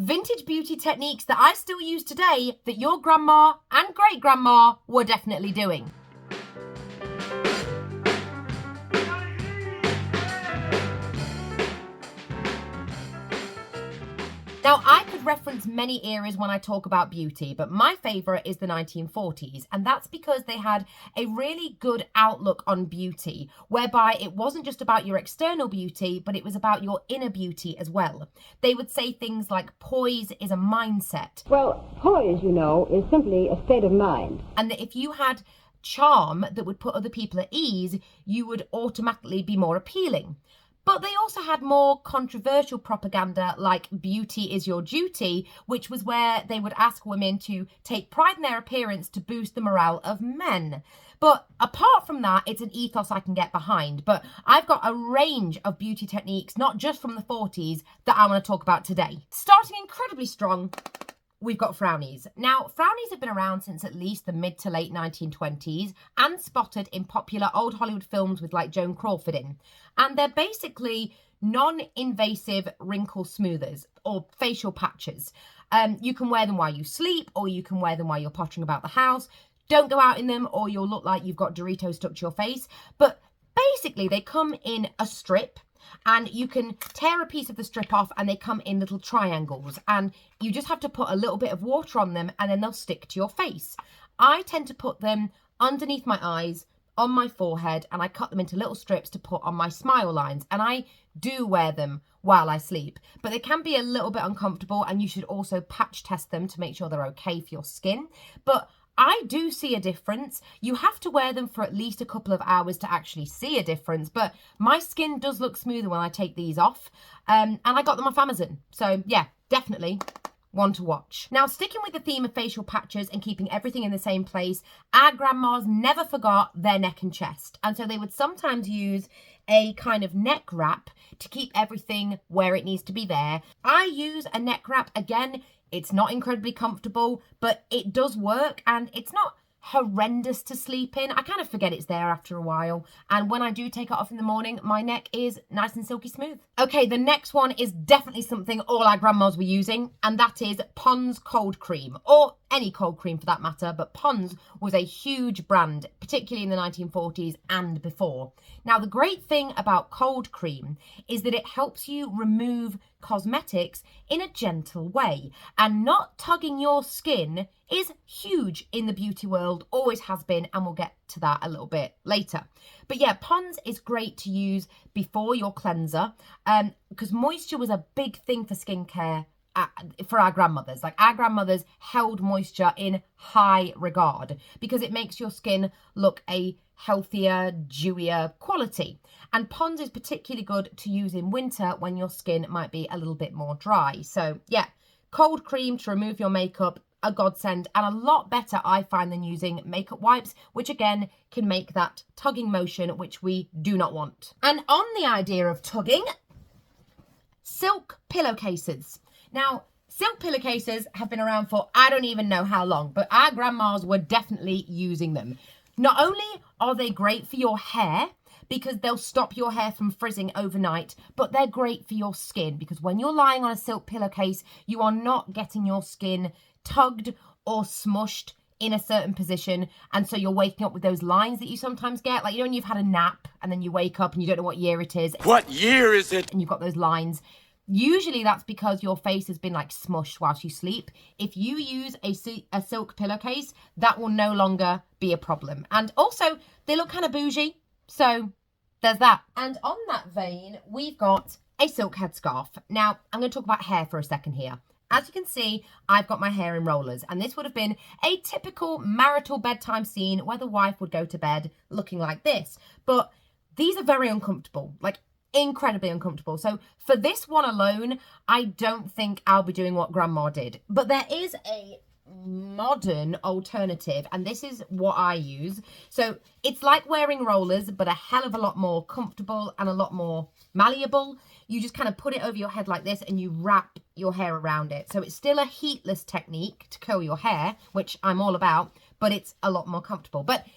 vintage beauty techniques that I still use today that your grandma and great-grandma were definitely doing. Now, I could reference many eras when I talk about beauty, but my favourite is the 1940s, and that's because they had a really good outlook on beauty, whereby it wasn't just about your external beauty, but it was about your inner beauty as well. They would say things like poise is a mindset. Well, poise, you know, is simply a state of mind. And that if you had charm that would put other people at ease, you would automatically be more appealing. But they also had more controversial propaganda like beauty is your duty, which was where they would ask women to take pride in their appearance to boost the morale of men. But apart from that, it's an ethos I can get behind. But I've got a range of beauty techniques, not just from the 40s, that I want to talk about today. Starting incredibly strong, we've got frownies. Now, frownies have been around since at least the mid to late 1920s and spotted in popular old Hollywood films with like Joan Crawford in. And they're basically non-invasive wrinkle smoothers or facial patches. You can wear them while you sleep, or you can wear them while you're pottering about the house. Don't go out in them or you'll look like you've got Doritos stuck to your face. But basically they come in a strip, and you can tear a piece of the strip off and they come in little triangles, and you just have to put a little bit of water on them and then they'll stick to your face. I tend to put them underneath my eyes, on my forehead, and I cut them into little strips to put on my smile lines, and I do wear them while I sleep, but they can be a little bit uncomfortable, and you should also patch test them to make sure they're okay for your skin. But I do see a difference. You have to wear them for at least a couple of hours to actually see a difference, but my skin does look smoother when I take these off. And I got them off Amazon. So yeah, definitely one to watch. Now, sticking with the theme of facial patches and keeping everything in the same place, our grandmas never forgot their neck and chest. And so they would sometimes use a kind of neck wrap to keep everything where it needs to be there. I use a neck wrap. Again, it's not incredibly comfortable, but it does work, and it's not horrendous to sleep in. I kind of forget it's there after a while, and when I do take it off in the morning, my neck is nice and silky smooth. Okay, the next one is definitely something all our grandmas were using, and that is Pond's cold cream, or any cold cream for that matter, but Pond's was a huge brand, particularly in the 1940s and before. Now, the great thing about cold cream is that it helps you remove cosmetics in a gentle way, and not tugging your skin is huge in the beauty world, always has been, and we'll get to that a little bit later. But yeah, Pond's is great to use before your cleanser, because moisture was a big thing for skincare for our grandmothers. Like, our grandmothers held moisture in high regard because it makes your skin look a healthier, dewier quality. And Pond's is particularly good to use in winter when your skin might be a little bit more dry. So yeah, cold cream to remove your makeup, a godsend, and a lot better I find than using makeup wipes, which again can make that tugging motion, which we do not want. And on the idea of tugging, silk pillowcases. Now, silk pillowcases have been around for I don't even know how long, but our grandmas were definitely using them. Not only are they great for your hair, because they'll stop your hair from frizzing overnight, but they're great for your skin, because when you're lying on a silk pillowcase, you are not getting your skin tugged or smushed in a certain position, and so you're waking up with those lines that you sometimes get, like, you know, when you've had a nap and then you wake up and you don't know what year it is. What year is it? And you've got those lines. Usually that's because your face has been like smushed whilst you sleep. If you use a silk pillowcase, that will no longer be a problem. And also, they look kind of bougie, so there's that. And on that vein, we've got a silk headscarf. Now, I'm going to talk about hair for a second here. As you can see, I've got my hair in rollers, and this would have been a typical marital bedtime scene where the wife would go to bed looking like this. But these are very uncomfortable, like incredibly uncomfortable. So for this one alone, I don't think I'll be doing what Grandma did. But there is a modern alternative, and this is what I use. So it's like wearing rollers, but a hell of a lot more comfortable and a lot more malleable. You just kind of put it over your head like this and you wrap your hair around it. So it's still a heatless technique to curl your hair, which I'm all about, but it's a lot more comfortable. But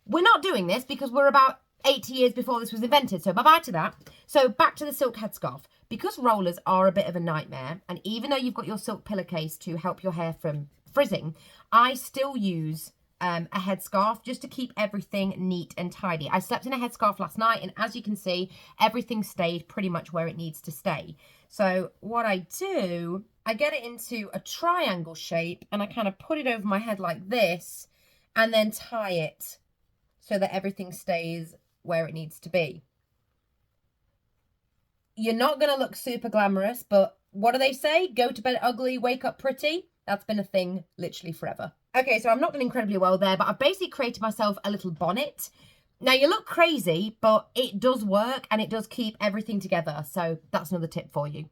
we're not doing this because we're about 80 years before this was invented, so bye-bye to that. So back to the silk headscarf. because rollers are a bit of a nightmare, and even though you've got your silk pillowcase to help your hair from frizzing, I still use a headscarf just to keep everything neat and tidy. I slept in a headscarf last night, and as you can see, everything stayed pretty much where it needs to stay. So what I do, I get it into a triangle shape, and I kind of put it over my head like this, and then tie it so that everything stays where it needs to be. You're not going to look super glamorous, but what do they say? Go to bed ugly, wake up pretty. That's been a thing literally forever. Okay, so I'm not doing incredibly well there, but I've basically created myself a little bonnet. Now, you look crazy, but it does work and it does keep everything together. So that's another tip for you.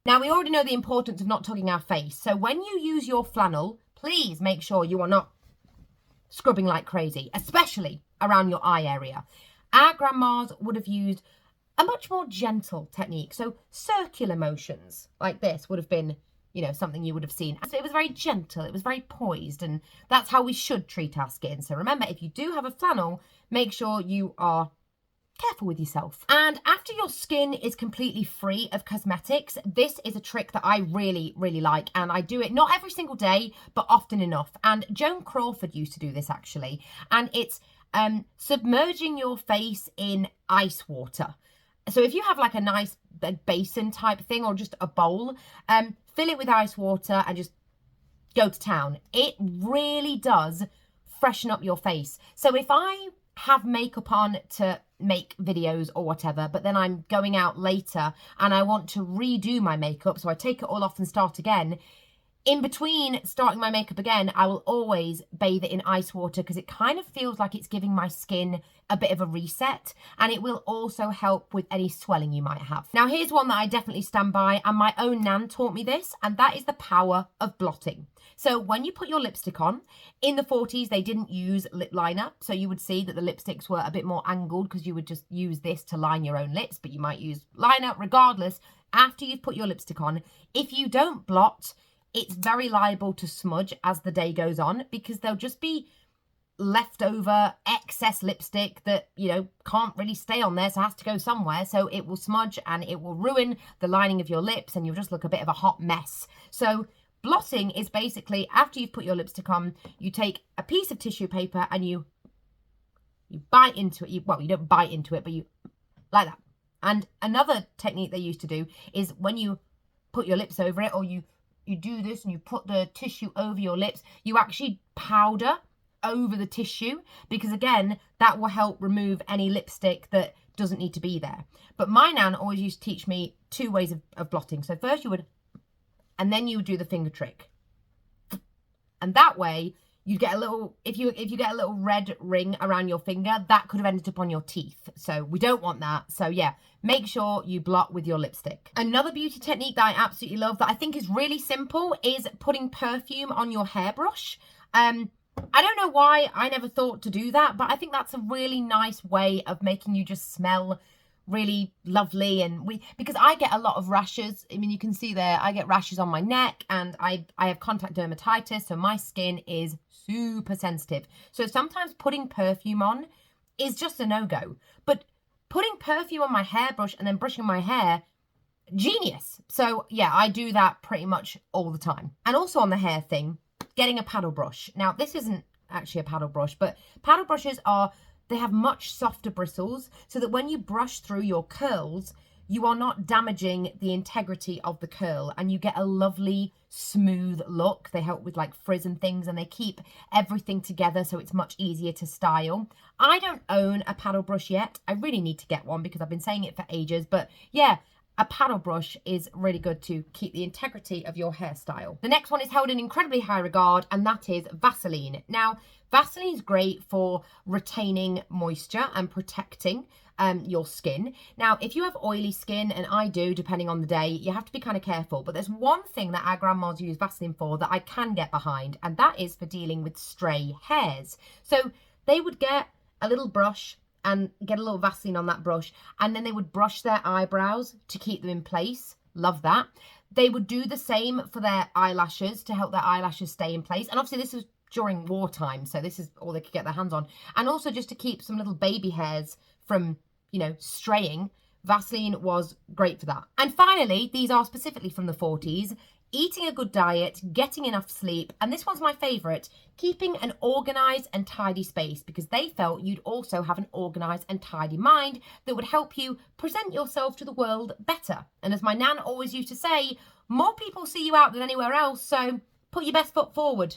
Now, we already know the importance of not tugging our face. So when you use your flannel, please make sure you are not scrubbing like crazy, especially around your eye area. Our grandmas would have used a much more gentle technique. So circular motions like this would have been, you know, something you would have seen. So it was very gentle, it was very poised, and that's how we should treat our skin. So remember, if you do have a flannel, make sure you are careful with yourself. And after your skin is completely free of cosmetics, this is a trick that I really, really like. And I do it not every single day, but often enough. And Joan Crawford used to do this actually. And it's submerging your face in ice water. So if you have like a nice basin type thing or just a bowl, fill it with ice water and just go to town. It really does freshen up your face. So if I have makeup on to make videos or whatever, but then I'm going out later and I want to redo my makeup, so I take it all off and start again, in between starting my makeup again, I will always bathe it in ice water because it kind of feels like it's giving my skin a bit of a reset, and it will also help with any swelling you might have. Now, here's one that I definitely stand by, and my own nan taught me this, and that is the power of blotting. So when you put your lipstick on, in the 40s, they didn't use lip liner. So you would see that the lipsticks were a bit more angled because you would just use this to line your own lips, but you might use liner regardless. After you've put your lipstick on, if you don't blot, it's very liable to smudge as the day goes on because there'll just be leftover excess lipstick that, you know, can't really stay on there, so has to go somewhere. So it will smudge and it will ruin the lining of your lips and you'll just look a bit of a hot mess. So blotting is basically, after you've put your lipstick on, you take a piece of tissue paper and you bite into it. Well, you don't bite into it, but you like that. And another technique they used to do is when you put your lips over it, or you do this and you put the tissue over your lips, you actually powder over the tissue, because again, that will help remove any lipstick that doesn't need to be there. But my nan always used to teach me two ways of blotting. So first you would, and then you would do the finger trick. And that way you get a little, if you get a little red ring around your finger, that could have ended up on your teeth. So we don't want that. So yeah, make sure you blot with your lipstick. Another beauty technique that I absolutely love that I think is really simple is putting perfume on your hairbrush. I don't know why I never thought to do that, but I think that's a really nice way of making you just smell really lovely. And because I get a lot of rashes. I mean, you can see there, I get rashes on my neck, and I have contact dermatitis, so my skin is super sensitive. So sometimes putting perfume on is just a no-go. But putting perfume on my hairbrush and then brushing my hair, genius. So yeah, I do that pretty much all the time. And also on the hair thing, getting a paddle brush. Now, this isn't actually a paddle brush, but paddle brushes they have much softer bristles, so that when you brush through your curls, you are not damaging the integrity of the curl, and you get a lovely smooth look. They help with like frizz and things, and they keep everything together, so it's much easier to style. I don't own a paddle brush yet. I really need to get one because I've been saying it for ages, but yeah, a paddle brush is really good to keep the integrity of your hairstyle. The next one is held in incredibly high regard, and that is Vaseline. Now, Vaseline is great for retaining moisture and protecting your skin. Now, if you have oily skin, and I do, depending on the day, you have to be kind of careful. But there's one thing that our grandmas use Vaseline for that I can get behind, and that is for dealing with stray hairs. So they would get a little brush and get a little Vaseline on that brush, and then they would brush their eyebrows to keep them in place. Love that. They would do the same for their eyelashes to help their eyelashes stay in place. And obviously this was during wartime, so this is all they could get their hands on. And also just to keep some little baby hairs from, you know, straying, Vaseline was great for that. And finally, these are specifically from the 40s, eating a good diet, getting enough sleep, and this one's my favourite, keeping an organised and tidy space, because they felt you'd also have an organised and tidy mind that would help you present yourself to the world better. And as my nan always used to say, more people see you out than anywhere else, so put your best foot forward.